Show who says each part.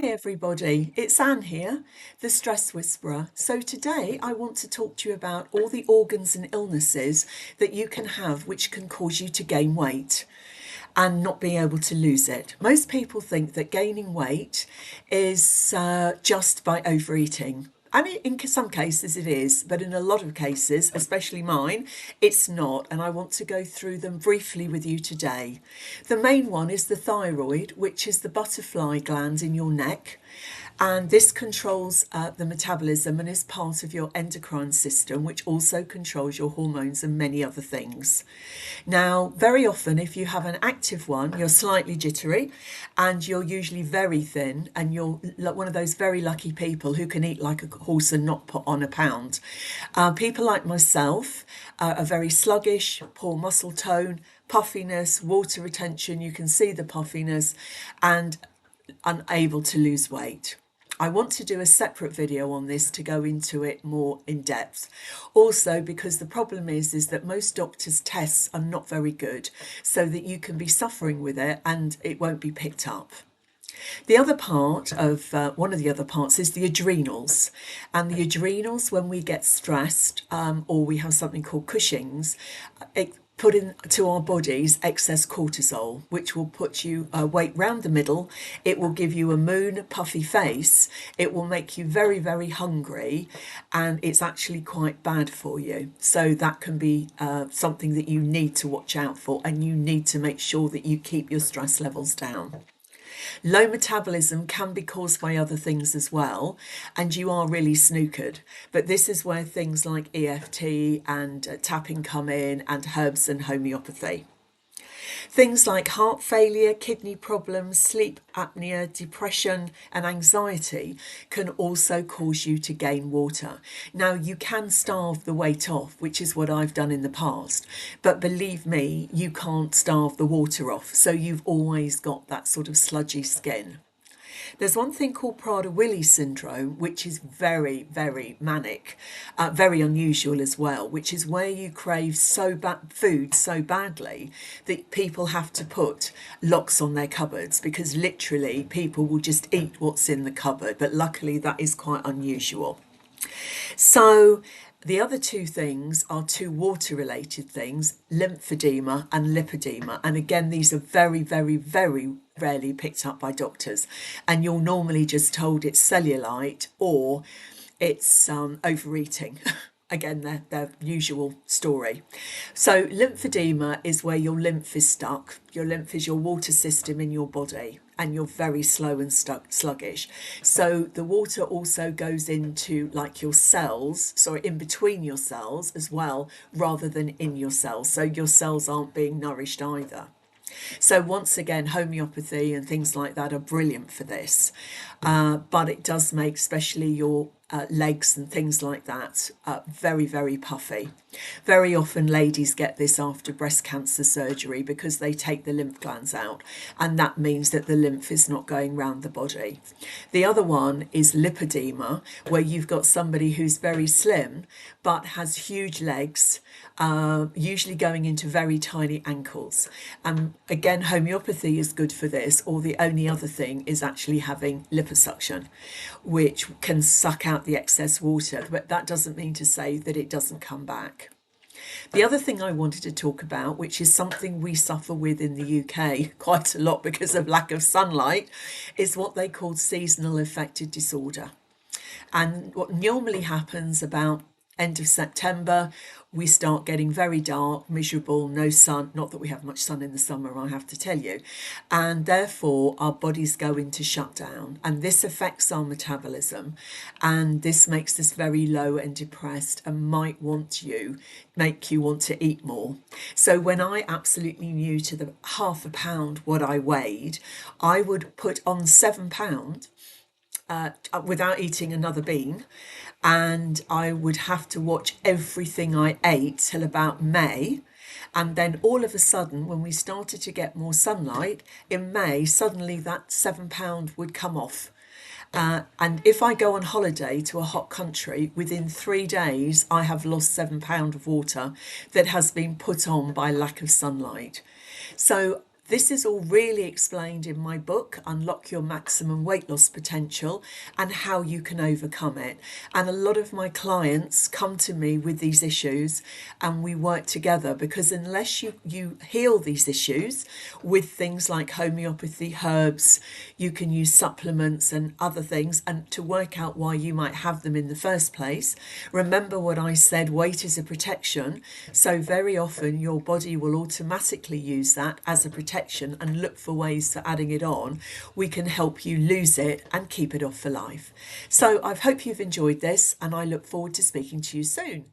Speaker 1: Hi everybody, it's Anne here, the Stress Whisperer. So today I want to talk to you about all the organs and illnesses that you can have which can cause you to gain weight and not being able to lose it. Most people think that gaining weight is just by overeating. I mean, in some cases it is, but in a lot of cases, especially mine, it's not. And I want to go through them briefly with you today. The main one is the thyroid, which is the butterfly gland in your neck. And this controls the metabolism and is part of your endocrine system, which also controls your hormones and many other things. Now, very often, if you have an active one, you're slightly jittery and you're usually very thin, and you're one of those very lucky people who can eat like a horse and not put on a pound. People like myself are very sluggish, poor muscle tone, puffiness, water retention. You can see the puffiness, and unable to lose weight. I want to do a separate video on this to go into it more in depth. Also, because the problem is that most doctors' tests are not very good, so that you can be suffering with it and it won't be picked up. The other part of one of the other parts is the adrenals, and the adrenals, when we get stressed or we have something called Cushing's, it put into our bodies excess cortisol, which will put you weight round the middle. It will give you a moon, puffy face. It will make you very, very hungry, and it's actually quite bad for you. So that can be something that you need to watch out for, and you need to make sure that you keep your stress levels down. Low metabolism can be caused by other things as well, and you are really snookered. But this is where things like EFT and tapping come in, and herbs and homeopathy. Things like heart failure, kidney problems, sleep apnea, depression, and anxiety can also cause you to gain water. Now, you can starve the weight off, which is what I've done in the past, but believe me, you can't starve the water off. So you've always got that sort of sludgy skin. There's one thing called Prader-Willi syndrome, which is very, very manic, very unusual as well, which is where you crave food so badly that people have to put locks on their cupboards, because literally people will just eat what's in the cupboard. But luckily that is quite unusual. So the other two things are two water-related things, lymphedema and lipedema. And again, these are very, very, very rarely picked up by doctors. And you're normally just told it's cellulite or it's overeating. Again, their usual story. So lymphedema is where your lymph is stuck. Your lymph is your water system in your body, and you're very slow and sluggish. So the water also goes into like your cells, sorry, in between your cells as well, rather than in your cells. So your cells aren't being nourished either. So once again, homeopathy and things like that are brilliant for this. But it does make especially your legs and things like that very, very puffy. Very often ladies get this after breast cancer surgery because they take the lymph glands out, and that means that the lymph is not going round the body. The other one is lipedema, where you've got somebody who's very slim but has huge legs, usually going into very tiny ankles. And again, homeopathy is good for this, or the only other thing is actually having liposuction, which can suck out the excess water, but that doesn't mean to say that it doesn't come back. The other thing I wanted to talk about, which is something we suffer with in the UK quite a lot because of lack of sunlight, is what they call seasonal affective disorder. And what normally happens about end of September, we start getting very dark, miserable, no sun. Not that we have much sun in the summer, I have to tell you. And therefore, our bodies go into shutdown. And this affects our metabolism. And this makes us very low and depressed, and might make you want to eat more. So when I absolutely knew to the half a pound what I weighed, I would put on 7 pounds without eating another bean, and I would have to watch everything I ate till about May. And then all of a sudden, when we started to get more sunlight in May, suddenly that 7 pound would come off. And if I go on holiday to a hot country, within 3 days, I have lost 7 pound of water that has been put on by lack of sunlight. So This is all really explained in my book, Unlock Your Maximum Weight Loss Potential, and how you can overcome it. And a lot of my clients come to me with these issues and we work together, because unless you heal these issues with things like homeopathy, herbs, you can use supplements and other things, and to work out why you might have them in the first place. Remember what I said, weight is a protection. So very often your body will automatically use that as a protection and look for ways for adding it on. We can help you lose it and keep it off for life. So I hope you've enjoyed this, and I look forward to speaking to you soon.